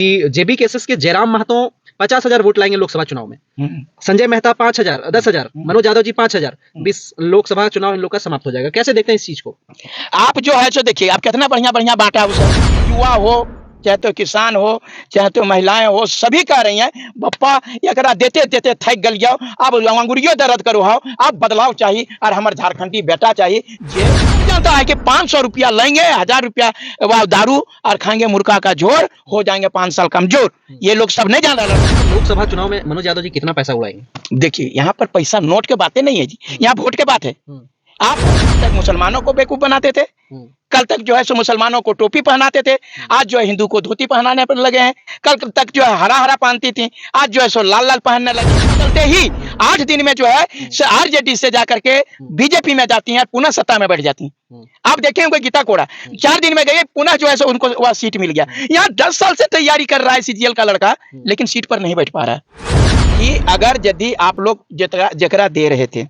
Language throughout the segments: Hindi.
कि जेबी केसेस के जयराम महतो 50,000 वोट लाएंगे लोकसभा चुनाव में, संजय मेहता 5,000, 10,000, मनोज यादव जी 5,000, 20 लोकसभा चुनाव इन लोग का समाप्त हो जाएगा। कैसे देखते हैं इस चीज को? आप जो है सो देखिए, आप कितना बढ़िया बढ़िया बांटा उसे, युवा हो चाहे तो किसान हो चाहे तो महिलाएं हो, सभी कह रही हैं बप्पा एकरा देते देते थक गल जाओ, अब अंगुरियों दर्द करो हो, अब बदलाव चाहिए और हमारे झारखंडी बेटा चाहिए। जे जानता है कि 500 रुपया लेंगे, 1000 रुपया वह दारू और खाएंगे मुर्गा का झोर, हो जाएंगे 5 साल कमजोर। ये लोग सब नहीं जान रहे। लोकसभा चुनाव में मनोज यादव जी कितना पैसा उड़ाएंगे? देखिए, यहाँ पर पैसा नोट के बातें नहीं है जी, यहाँ वोट के बात है। आप तक मुसलमानों को बेवकूफ बनाते थे, कल तक जो है सो मुसलमानों को टोपी पहनाते थे, आज जो है हिंदू को धोती पहनाने पर लगे हैं। कल तक जो है हरा हरा पहनती थी, आज जो है सो लाल लाल पहनने लगे। चलते ही 8 दिन में जो है आरजेडी से जाकर के बीजेपी में जाती हैं, पुनः सत्ता में बैठ जाती हैं। आप देखें उनको गीता कोड़ा 4 दिन में गए, पुनः जो है सो उनको वह सीट मिल गया। यहाँ 10 साल से तैयारी कर रहा है सीजीएल का लड़का, लेकिन सीट पर नहीं बैठ पा रहा है। कि अगर यदि आप लोग जकरा दे रहे थे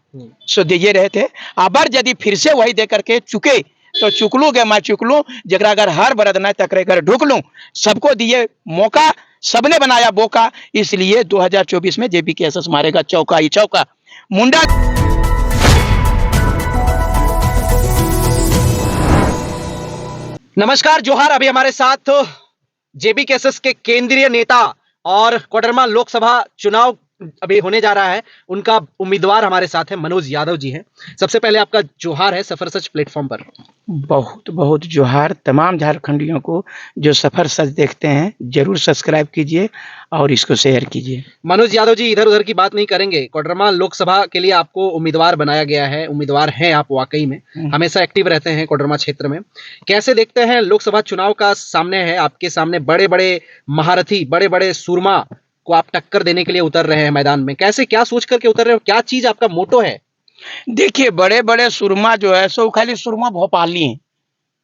सो दे रहे थे, अबर यदि फिर से वही दे करके चुके तो चुकलू के मैं चुकलू, जकरा अगर हर बरद न तकरे कर ढुक लूं। सबको दिए मौका, सबने बनाया बोका, इसलिए 2024 में जेबी केसेस मारेगा चौका ही चौका। मुंडा नमस्कार, जोहार। अभी हमारे साथ जेबी केसेस के केंद्रीय नेता और कोडरमा लोकसभा चुनाव अभी होने जा रहा है, उनका उम्मीदवार हमारे साथ है, मनोज यादव जी हैं। सबसे पहले आपका जोहार है सफर सच प्लेटफॉर्म पर। बहुत बहुत जोहार तमाम झारखंडियों को जो सफर सच देखते हैं, जरूर सब्सक्राइब कीजिए और इसको शेयर कीजिए। मनोज यादव जी, इधर उधर की बात नहीं करेंगे, कोडरमा लोकसभा के लिए आपको उम्मीदवार बनाया गया है, उम्मीदवार हैं आप वाकई में, हमेशा एक्टिव रहते हैं कोडरमा क्षेत्र में। कैसे देखते हैं लोकसभा चुनाव का सामने है, आपके सामने बड़े बड़े महारथी, बड़े बड़े सूरमा को आप टक्कर देने के लिए उतर रहे हैं मैदान में, कैसे क्या सोच करके उतर रहे हो, क्या चीज आपका मोटो है? देखिए, बड़े बड़े सुरमा जो है सो खाली सुरमा भोपाली हैं।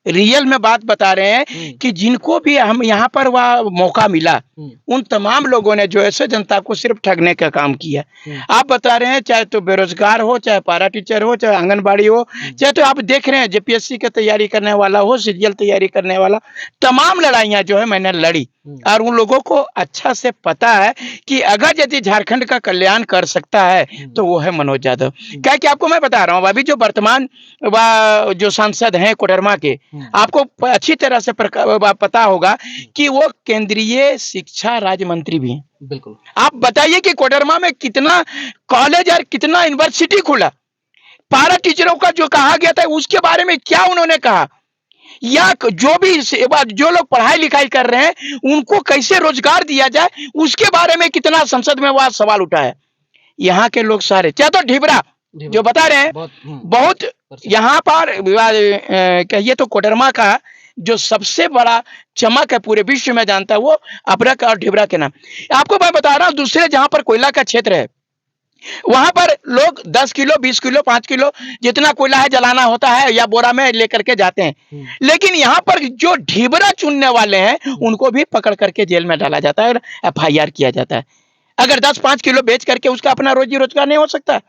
रियल में बात बता रहे हैं कि जिनको भी हम यहाँ पर वह मौका मिला, उन तमाम लोगों ने जो है जनता को सिर्फ ठगने का काम किया। आप बता रहे हैं, चाहे तो बेरोजगार हो, चाहे पारा टीचर हो, चाहे आंगनबाड़ी हो, चाहे तो आप देख रहे हैं जेपीएससी की तैयारी करने वाला हो, सीजीएल तैयारी करने वाला, तमाम लड़ाइयाँ जो है मैंने लड़ी। और उन लोगों को अच्छा से पता है कि अगर यदि झारखंड का कल्याण कर सकता है तो वो है मनोज यादव। क्या कि आपको मैं बता रहा हूँ, अभी जो वर्तमान जो सांसद हैं कोडरमा के, आपको अच्छी तरह से पता होगा कि वो केंद्रीय शिक्षा राज्य मंत्री भी हैं। बिल्कुल। आप बताइए कि कोडरमा में कितना कॉलेज और कितना यूनिवर्सिटी खुला, पारा टीचरों का जो कहा गया था उसके बारे में क्या उन्होंने कहा, या जो भी जो लोग पढ़ाई लिखाई कर रहे हैं उनको कैसे रोजगार दिया जाए, उसके बारे में कितना संसद में वह सवाल उठा है। यहाँ के लोग सारे, चाहे तो ढिबरा जो बता रहे हैं, बहुत यहाँ पर कहिए तो कोडरमा का जो सबसे बड़ा चमक है पूरे विश्व में जानता है, वो अबरक और ढिबरा के नाम। आपको मैं बता रहा हूँ, दूसरे जहां पर कोयला का क्षेत्र है वहां पर लोग 10 किलो 20 किलो 5 किलो जितना कोयला है जलाना होता है या बोरा में लेकर के जाते हैं, लेकिन यहाँ पर जो ढिबरा चुनने वाले हैं उनको भी पकड़ करके जेल में डाला जाता है और FIR किया जाता है। अगर 10-5 किलो बेच करके उसका अपना रोजी रोजगार नहीं हो सकता।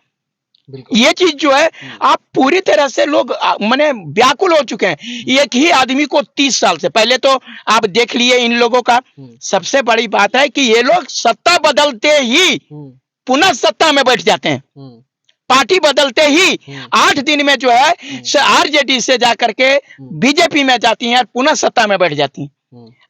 ये चीज जो है आप पूरी तरह से लोग माने व्याकुल हो चुके हैं। एक ही आदमी को 30 साल से पहले तो आप देख लिए इन लोगों का। सबसे बड़ी बात है कि ये लोग सत्ता बदलते ही पुनः सत्ता में बैठ जाते हैं, पार्टी बदलते ही 8 दिन में जो है आरजेडी से जाकर के बीजेपी में जाती हैं और पुनः सत्ता में बैठ जाती हैं।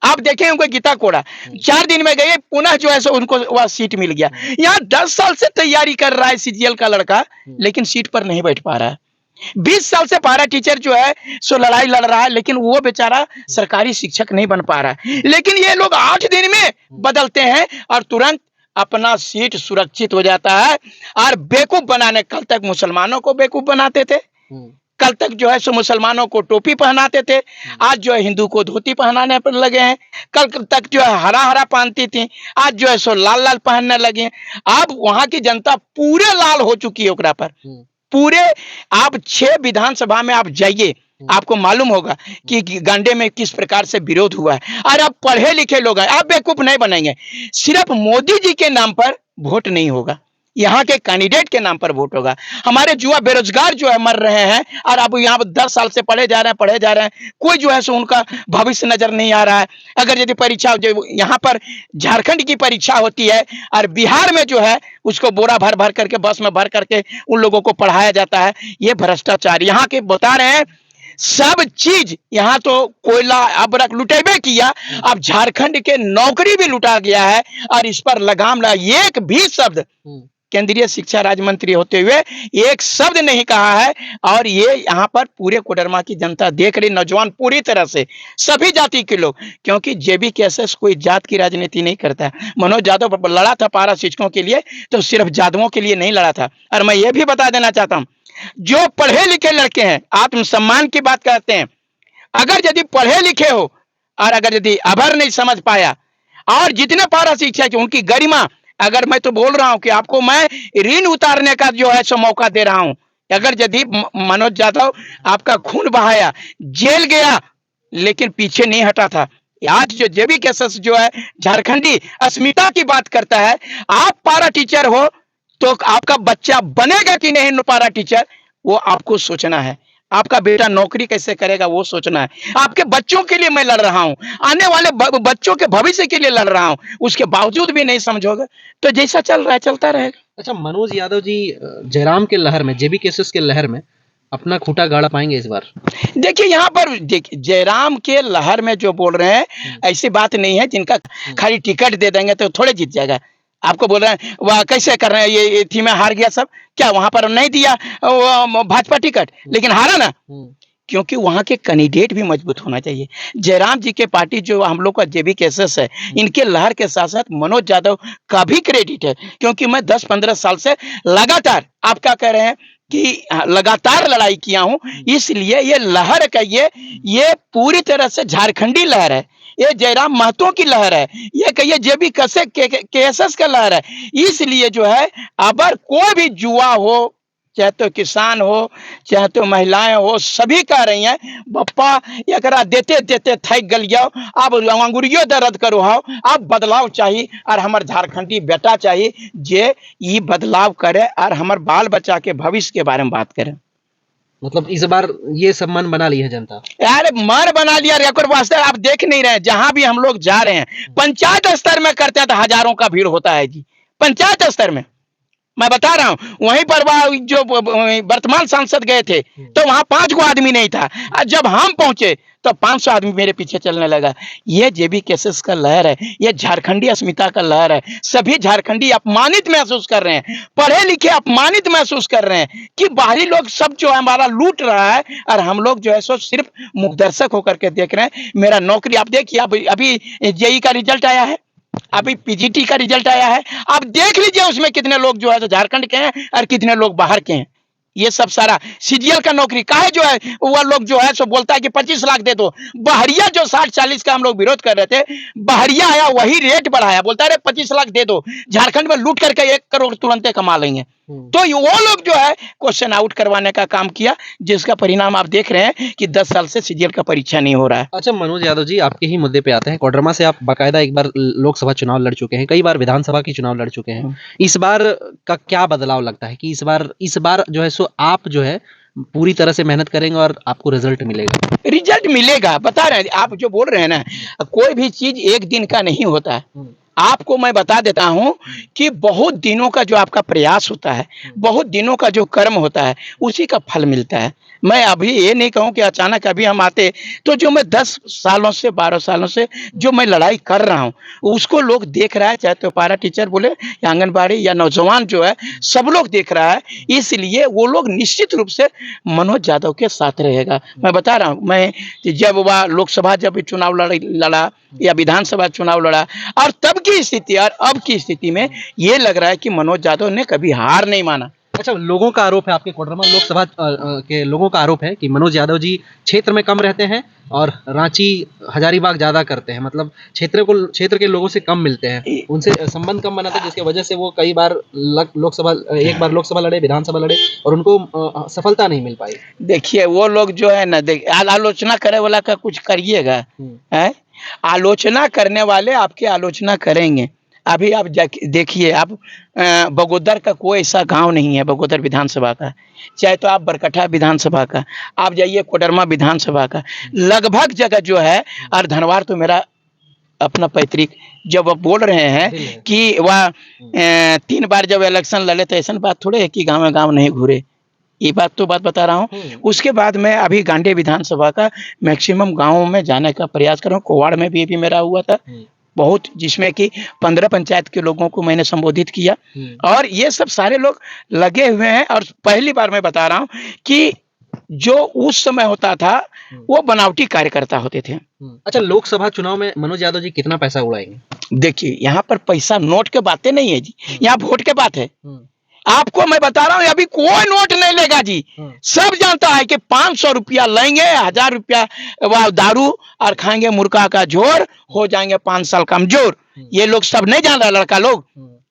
आप देखें उनको गीता कोड़ा 4 दिन में गए, पुनः जो है सो उनको वह सीट मिल गया। यहाँ 10 साल से तैयारी कर रहा है सीजीएल का लड़का, लेकिन सीट पर नहीं बैठ पा रहा है। 20 साल से पारा टीचर जो है सो लड़ाई लड़ रहा है, लेकिन वो बेचारा सरकारी शिक्षक नहीं बन पा रहा है। लेकिन ये लोग 8 दिन में बदलते हैं और तुरंत अपना सीट सुरक्षित हो जाता है। और बेवकूफ बनाने, कल तक मुसलमानों को बेवकूफ बनाते थे, कल तक जो है सो मुसलमानों को टोपी पहनाते थे, आज जो है हिंदू को धोती पहनाने पर लगे हैं। कल तक जो है हरा हरा पहनती थी, आज जो है सो लाल लाल पहनने लगे हैं। अब वहां की जनता पूरे लाल हो चुकी है ओकरा पर। पूरे आप 6 विधानसभा में आप जाइए, आपको मालूम होगा कि गांडे में किस प्रकार से विरोध हुआ है। और आप पढ़े लिखे लोग हैं, आप बेवकूफ नहीं बनेंगे। सिर्फ मोदी जी के नाम पर वोट नहीं होगा, यहाँ के कैंडिडेट के नाम पर वोट होगा। हमारे युवा बेरोजगार जो है मर रहे हैं, और अब यहाँ 10 साल से पढ़े जा रहे हैं, कोई जो है सो उनका भविष्य नजर नहीं आ रहा है। अगर यदि परीक्षा जो यहाँ पर झारखंड की परीक्षा होती है और बिहार में जो है उसको बोरा भर भर करके बस में भर करके उन लोगों को पढ़ाया जाता है, ये भ्रष्टाचार। यहाँ के बता रहे हैं सब चीज, यहाँ तो कोयला अबरक लुटेबे किया, अब झारखंड के नौकरी भी लुटा गया है और इस पर लगाम लगा। एक भी शब्द केंद्रीय शिक्षा राज्य मंत्री होते हुए एक शब्द नहीं कहा है। और ये यहाँ पर पूरे कोडरमा की जनता देख रही, नौजवान पूरी तरह से, सभी जाति के लोग, क्योंकि जेबी केसेस कोई जात की राजनीति नहीं करता। मनोज यादव लड़ा था पारा शिक्षकों के लिए, तो सिर्फ जादुओं के लिए नहीं लड़ा था। और मैं ये भी बता देना चाहता हूँ, जो पढ़े लिखे लड़के हैं, आत्मसम्मान की बात करते हैं, अगर यदि पढ़े लिखे हो और अगर यदि अभर नहीं समझ पाया, और जितने पारा शिक्षा की उनकी गरिमा, अगर मैं तो बोल रहा हूं कि आपको मैं ऋण उतारने का जो है सो मौका दे रहा हूं। अगर यदि मनोज यादव आपका खून बहाया, जेल गया, लेकिन पीछे नहीं हटा था। आज जो जेबी केसेस जो है झारखंडी अस्मिता की बात करता है, आप पारा टीचर हो तो आपका बच्चा बनेगा कि नहीं पारा टीचर, वो आपको सोचना है। आपका बेटा नौकरी कैसे करेगा वो सोचना है। आपके बच्चों के लिए मैं लड़ रहा हूं, आने वाले बच्चों के भविष्य के लिए लड़ रहा हूं, उसके बावजूद भी नहीं समझोगे तो जैसा चल रहा है चलता रहेगा। अच्छा, मनोज यादव जी जयराम के लहर में, जेबी केसेस के लहर में अपना खूंटा गाड़ा पाएंगे इस बार? देखिए यहाँ पर देखिए, जयराम के लहर में जो बोल रहे हैं ऐसी बात नहीं है। जिनका खाली टिकट दे देंगे तो थोड़े जीत जाएगा। आपको बोल रहे हैं वह कैसे कर रहे हैं, ये थी में हार गया सब, क्या वहां पर नहीं दिया भाजपा टिकट, लेकिन हारा ना, क्योंकि वहां के कैंडिडेट भी मजबूत होना चाहिए। जयराम जी के पार्टी जो हम लोग का जेबी केसेस है, इनके लहर के साथ साथ मनोज यादव का भी क्रेडिट है, क्योंकि मैं 10-15 साल से लगातार, आप क्या कह रहे हैं कि लगातार लड़ाई किया हूं, इसलिए ये लहर का ये पूरी तरह से झारखंडी लहर है। ये जयराम महतो की लहर है, ये कहिए जेबी केसेस का लहर है। इसलिए जो है अगर कोई भी युवा हो, चाहे तो किसान हो, चाहे तो महिलाएं हो, सभी कह रही हैं बप्पा एकरा देते देते थक गल जाओ, अब अंगुरियो दर्द करो हो, अब बदलाव चाहिए और हमार झारखंडी बेटा चाहिए जे ये बदलाव करे और हमार बाल बच्चा के भविष्य के बारे में बात करे। मतलब इस बार ये सब मन बना ली है जनता? यार मन बना लिया, रेकॉर्ड वास्ते आप देख नहीं रहे, जहां भी हम लोग जा रहे हैं पंचायत स्तर में करते हैं तो हजारों का भीड़ होता है जी। पंचायत स्तर में मैं बता रहा हूं, वहीं पर जो वर्तमान सांसद गए थे तो वहां 5 गो आदमी नहीं था, और जब हम पहुंचे तो 500 आदमी मेरे पीछे चलने लगा। ये जेबी केसेस का लहर है, ये झारखंडी अस्मिता का लहर है। सभी झारखंडी अपमानित महसूस कर रहे हैं, पढ़े लिखे अपमानित महसूस कर रहे हैं कि बाहरी लोग सब जो है हमारा लूट रहा है, और हम लोग जो है सो सिर्फ मुखदर्शक होकर के देख रहे हैं। मेरा नौकरी आप देखिए, अभी जेई का रिजल्ट आया है, अभी पीजीटी का रिजल्ट आया है, आप देख लीजिए उसमें कितने लोग जो है तो झारखंड के हैं और कितने लोग बाहर के हैं। ये सब सारा सीजीएल का नौकरी काहे जो है वह लोग जो है सो बोलता है कि 25 लाख दे दो। बहरिया जो 60-40 का हम लोग विरोध कर रहे थे, बहरिया आया वही रेट बढ़ाया, बोलता है 25 लाख दे दो, झारखंड में लूट करके 1 करोड़ तुरंत कमा लेंगे। तो वो लोग जो है क्वेश्चन आउट करवाने का काम किया, जिसका परिणाम आप देख रहे हैं कि 10 साल से सीजीएल का परीक्षा नहीं हो रहा है। अच्छा मनोज यादव जी, आपके ही मुद्दे पे आते हैं। कोडरमा से आप बाकायदा एक बार लोकसभा चुनाव लड़ चुके हैं, कई बार विधानसभा की चुनाव लड़ चुके हैं। इस बार का क्या बदलाव लगता है कि इस बार जो है सो आप जो है पूरी तरह से मेहनत करेंगे और आपको रिजल्ट मिलेगा? रिजल्ट मिलेगा, बता रहे हैं आप जो बोल रहे हैं ना, कोई भी चीज एक दिन का नहीं होता है। आपको मैं बता देता हूं कि बहुत दिनों का जो आपका प्रयास होता है, बहुत दिनों का जो कर्म होता है, उसी का फल मिलता है। मैं अभी ये नहीं कहूं कि अचानक अभी हम आते, तो जो मैं 10 सालों से 12 सालों से जो मैं लड़ाई कर रहा हूं, उसको लोग देख रहा है, चाहे तो पारा टीचर बोले या आंगनबाड़ी या नौजवान जो है, सब लोग देख रहा है। इसलिए वो लोग निश्चित रूप से मनोज यादव के साथ रहेगा। मैं बता रहा हूँ, मैं जब वह लोकसभा जब चुनाव लड़ा या विधानसभा चुनाव लड़ा, और तब की स्थिति और अब की स्थिति में ये लग रहा है कि मनोज यादव ने कभी हार नहीं माना। अच्छा, लोगों का आरोप है, आपके कोडरमा लोकसभा के लोगों का आरोप है कि मनोज यादव जी क्षेत्र में कम रहते हैं और रांची हजारीबाग ज्यादा करते हैं, मतलब क्षेत्र के लोगों से कम मिलते हैं, उनसे संबंध कम बनाते हैं, जिसकी वजह से वो कई बार एक बार लोकसभा लड़े, विधानसभा लड़े और उनको सफलता नहीं मिल पाई। देखिए वो लोग जो है ना, आलोचना करे वाला का कुछ करिएगा, है आलोचना करने वाले आपकी आलोचना करेंगे, अभी आप देखिए, आप बगोदर का कोई ऐसा गांव नहीं है, बगोदर विधानसभा का, चाहे तो आप बरकठा विधानसभा का, आप जाइए कोडरमा विधानसभा का, लगभग जगह जो है, और धनवार तो मेरा अपना पैतृक। जब आप बोल रहे हैं कि वह 3 बार जब इलेक्शन लड़े, तो ऐसा बात थोड़े है कि गाँव गाँव नहीं घूरे, ये बात तो बात बता रहा हूँ। उसके बाद मैं अभी गांधी विधानसभा का मैक्सिमम गाँवों में जाने का प्रयास कर रहा हूँ। कोवाड़ में भी मेरा हुआ था बहुत, जिसमें कि 15 पंचायत के लोगों को मैंने संबोधित किया, और ये सब सारे लोग लगे हुए हैं। और पहली बार मैं बता रहा हूँ कि जो उस समय होता था वो बनावटी कार्यकर्ता होते थे। अच्छा, लोकसभा चुनाव में मनोज यादव जी कितना पैसा उड़ाएंगे? देखिए, यहाँ पर पैसा नोट के बातें नहीं है जी, यहाँ वोट के बात है। आपको मैं बता रहा हूँ, अभी कोई नोट नहीं लेगा जी। सब जानता है कि 500 रुपया लेंगे, 1000 रुपया वह दारू और खाएंगे मुर्गा का झोर, हो जाएंगे 5 साल कमजोर। ये लोग सब नहीं जान रहा, लड़का लोग,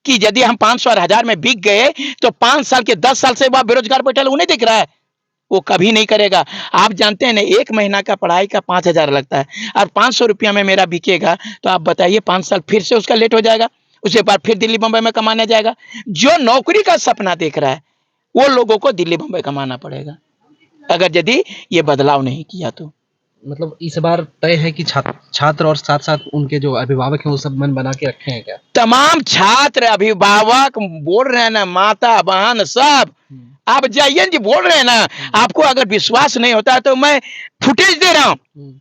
कि यदि हम 500 और 1000 में बिक गए तो 5 साल के 10 साल से वह बेरोजगार बैठा, वो नहीं दिख रहा है, वो कभी नहीं करेगा। आप जानते हैं ना, 1 महीना का पढ़ाई का 5000 लगता है, और 500 रुपया में मेरा बिकेगा, तो आप बताइए 5 साल फिर से उसका लेट हो जाएगा। उसके बाद फिर दिल्ली बम्बई में कमाने जाएगा। जो नौकरी का सपना देख रहा है वो लोगों को दिल्ली बम्बई कमाना पड़ेगा, अगर यदि ये बदलाव नहीं किया तो। मतलब इस बार तय है कि छात्र और साथ साथ उनके जो अभिभावक हैं वो सब मन बना के रखे हैं क्या? तमाम छात्र अभिभावक बोल रहे हैं ना, माता बहन सब, आप जाइए जी, बोल रहे हैं ना। आपको अगर विश्वास नहीं होता है तो मैं फुटेज दे रहा हूँ।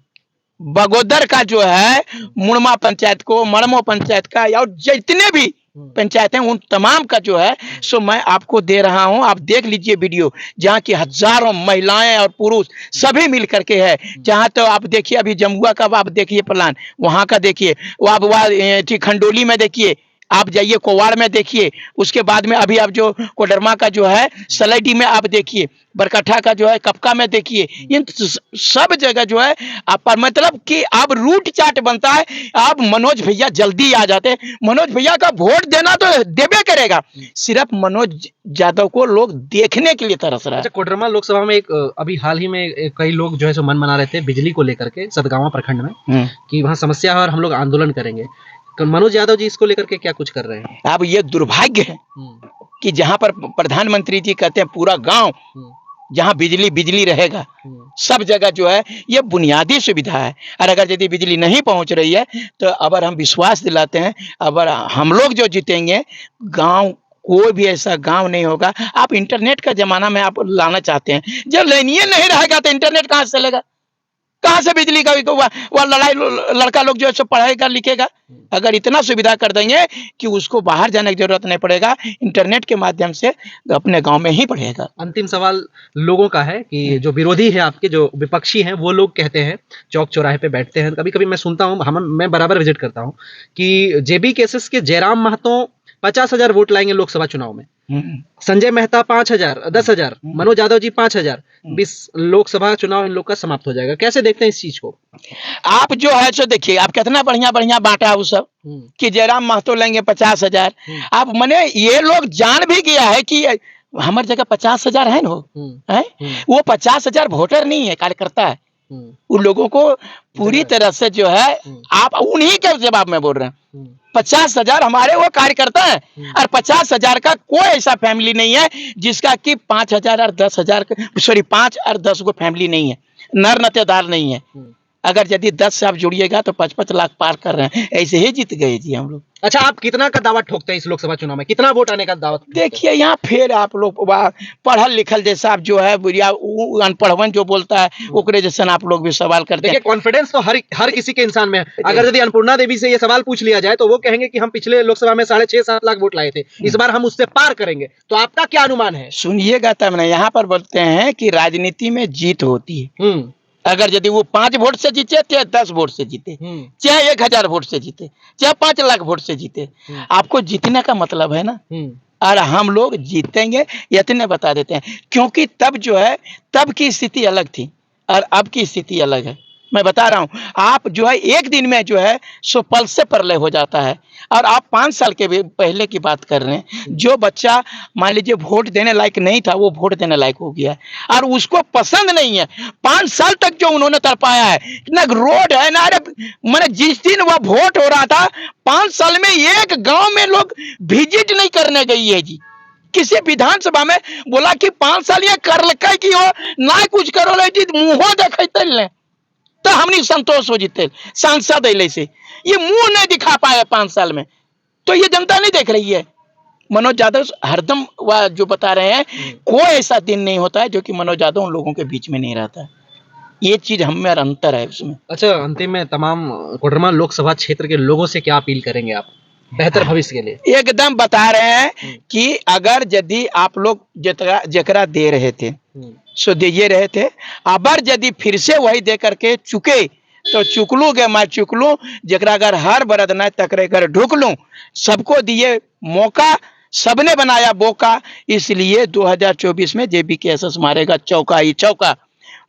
बगोदर का जो है, मुड़मा पंचायत को, मड़मो पंचायत का, या जितने भी पंचायत हैं उन तमाम का जो है सो मैं आपको दे रहा हूं। आप देख लीजिए वीडियो, जहाँ की हजारों महिलाएं और पुरुष सभी मिल करके है। जहाँ तो आप देखिए, अभी जमुआ का आप देखिए प्लान, वहां का देखिए, वो आप वहाँ खंडोली में देखिए, आप जाइए कोवाड़ में देखिए, उसके बाद में अभी आप जो कोडरमा का जो है सलाइडी में आप देखिए, बरकठा का जो है कपका में देखिए, इन सब जगह जो है आप पर, मतलब कि अब रूट चार्ट बनता है। आप मनोज भैया जल्दी आ जाते हैं, मनोज भैया का वोट देना तो देवे करेगा, सिर्फ मनोज यादव को लोग देखने के लिए तरस रहा है। अच्छा, कोडरमा लोकसभा में अभी हाल ही में कई लोग जो है सो मन बना रहे थे बिजली को लेकर के सतगावा प्रखंड में, कि वहाँ समस्या है और हम लोग आंदोलन करेंगे। मनोज यादव जी इसको लेकर के क्या कुछ कर रहे हैं? अब ये दुर्भाग्य है कि जहां पर प्रधानमंत्री जी कहते हैं पूरा गांव जहां बिजली रहेगा, सब जगह जो है ये बुनियादी सुविधा है, और अगर यदि बिजली नहीं पहुंच रही है तो अगर हम विश्वास दिलाते हैं, अगर हम लोग जो जीतेंगे, गांव कोई भी ऐसा गांव नहीं होगा। आप इंटरनेट का जमाना में आप लाना चाहते हैं, जब लाइनिए नहीं रहेगा तो इंटरनेट कहां से चलेगा, कहां से बिजली का वह लड़का लोग जो है पढ़ेगा लिखेगा। अगर इतना सुविधा कर देंगे कि उसको बाहर जाने की जरूरत नहीं पड़ेगा, इंटरनेट के माध्यम से अपने गांव में ही पढ़ेगा। अंतिम सवाल लोगों का है कि जो विरोधी है आपके, जो विपक्षी हैं, वो लोग कहते हैं, चौक चौराहे पे बैठते हैं, कभी कभी मैं सुनता हूं, मैं बराबर विजिट करता हूं, कि जेबी केसेस के जयराम महतो 50,000 वोट लाएंगे लोकसभा चुनाव में, संजय मेहता 5,000, 10,000, मनोज यादव जी 5,000, 20 लोकसभा चुनाव इन लोग का समाप्त हो जाएगा। कैसे देखते हैं इस चीज को? आप जो है सो देखिए, आप कितना बढ़िया बढ़िया बांटा वो सब, कि जयराम महतो लेंगे 50,000। आप मने ये लोग जान भी गया है कि हमारी जगह 50,000 है ना, वो 50,000 वोटर नहीं है, कार्यकर्ता है। उन लोगों को पूरी तरह से जो है, आप उन्हीं के जवाब में बोल रहे हैं, 50,000 हमारे वो कार्यकर्ता है, और 50,000 का कोई ऐसा फैमिली नहीं है जिसका कि 5,000 और 10,000, सॉरी 5 और 10 को फैमिली नहीं है, नर नतेदार नहीं है। अगर यदि 10 से आप जुड़िएगा तो 55 लाख पार कर रहे हैं, ऐसे ही जीत गए जी हम लोग। अच्छा, आप कितना का दावा ठोकते हैं इस लोकसभा चुनाव में, कितना वोट आने का दावा? देखिए, यहाँ फिर आप लोग पढ़ल लिखल जैसा आप जो है बुढ़िया अनपढ़वन जो बोलता है ओकरे जैसा आप लोग भी सवाल करते हैं। कॉन्फिडेंस तो हर किसी के इंसान में है। अगर यदि अन्नपूर्णा देवी से ये सवाल पूछ लिया जाए तो वो कहेंगे कि हम पिछले लोकसभा में 6.5-7 लाख वोट लाए थे, इस बार हम उससे पार करेंगे, तो आपका क्या अनुमान है? सुनिएगा तब ना, यहाँ पर बोलते हैं कि राजनीति में जीत होती है। अगर यदि वो 5 वोट से जीते, चाहे 10 वोट से जीते, चाहे 1000 वोट से जीते, चाहे 5 लाख वोट से जीते, आपको जीतने का मतलब है ना। और हम लोग जीतेंगे, इतने बता देते हैं, क्योंकि तब जो है, तब की स्थिति अलग थी और अब की स्थिति अलग है। मैं बता रहा हूँ, आप जो है एक दिन में जो है सो पल से परलय हो जाता है। और आप 5 साल के भी पहले की बात कर रहे हैं, जो बच्चा मान लीजिए वोट देने लायक नहीं था वो वोट देने लायक हो गया है और उसको पसंद नहीं है। 5 साल तक जो उन्होंने तरपाया है, ना रोड है ना, अरे मैंने जिस दिन वह वोट हो रहा था 5 साल में एक गांव में लोग विजिट नहीं करने गई है जी। किसी विधानसभा में बोला कि 5 साल ये कर लकै कि हो ना कुछ करो ले जी, मुंह देखे ले तो हमने संतोष हो जीते सांसद अले से, ये मुंह नहीं दिखा पाए 5 साल में, तो ये जनता नहीं देख रही है। मनोज यादव हरदम वह जो बता रहे हैं, कोई ऐसा दिन नहीं होता है जो कि मनोज यादव उन लोगों के बीच में नहीं रहता है। ये चीज हम में अंतर है उसमें। अच्छा, अंतिम में तमाम कोडरमा लोकसभा क्षेत्र के लोगों से क्या अपील करेंगे आप बेहतर भविष्य के लिए? एकदम बता रहे हैं कि अगर यदि आप लोग जकरा दे रहे थे सो दिए रहे थे, अबर यदि फिर से वही दे करके चुके तो चुकलू के मैं चुकलू, जकरा अगर हर बरद न तकरे कर ढुक लूं, सबको दिए मौका, सबने बनाया बोका, इसलिए 2024 में JBKSS मारेगा चौका ही चौका।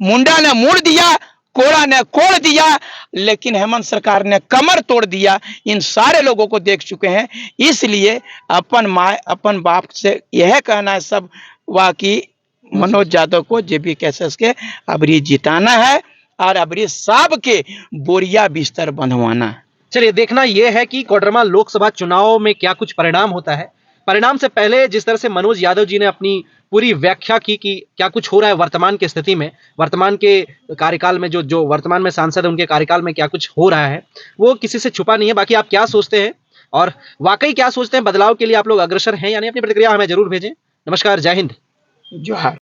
मुंडा ने मुड़ दिया, कोड़ा ने कोड़ दिया, लेकिन हेमंत सरकार ने कमर तोड़ दिया। इन सारे लोगों को देख चुके हैं, इसलिए अपन माँ अपन बाप से यह कहना है सब वाकई मनोज यादव को JBKSS के अबरी जिताना है और अबरी साहब के बोरिया बिस्तर बंधवाना है। चलिए, देखना यह है कि कोडरमा लोकसभा चुनाव में क्या कुछ परिणाम होता है। परिणाम से पहले जिस तरह से मनोज यादव जी ने अपनी पूरी व्याख्या की कि क्या कुछ हो रहा है वर्तमान की स्थिति में, वर्तमान के कार्यकाल में, जो वर्तमान में सांसद है उनके कार्यकाल में क्या कुछ हो रहा है, वो किसी से छुपा नहीं है। बाकी आप क्या सोचते हैं और वाकई क्या सोचते हैं, बदलाव के लिए आप लोग अग्रसर हैं या नहीं, अपनी प्रतिक्रिया हमें जरूर भेजें। नमस्कार, जय हिंद, जोहार।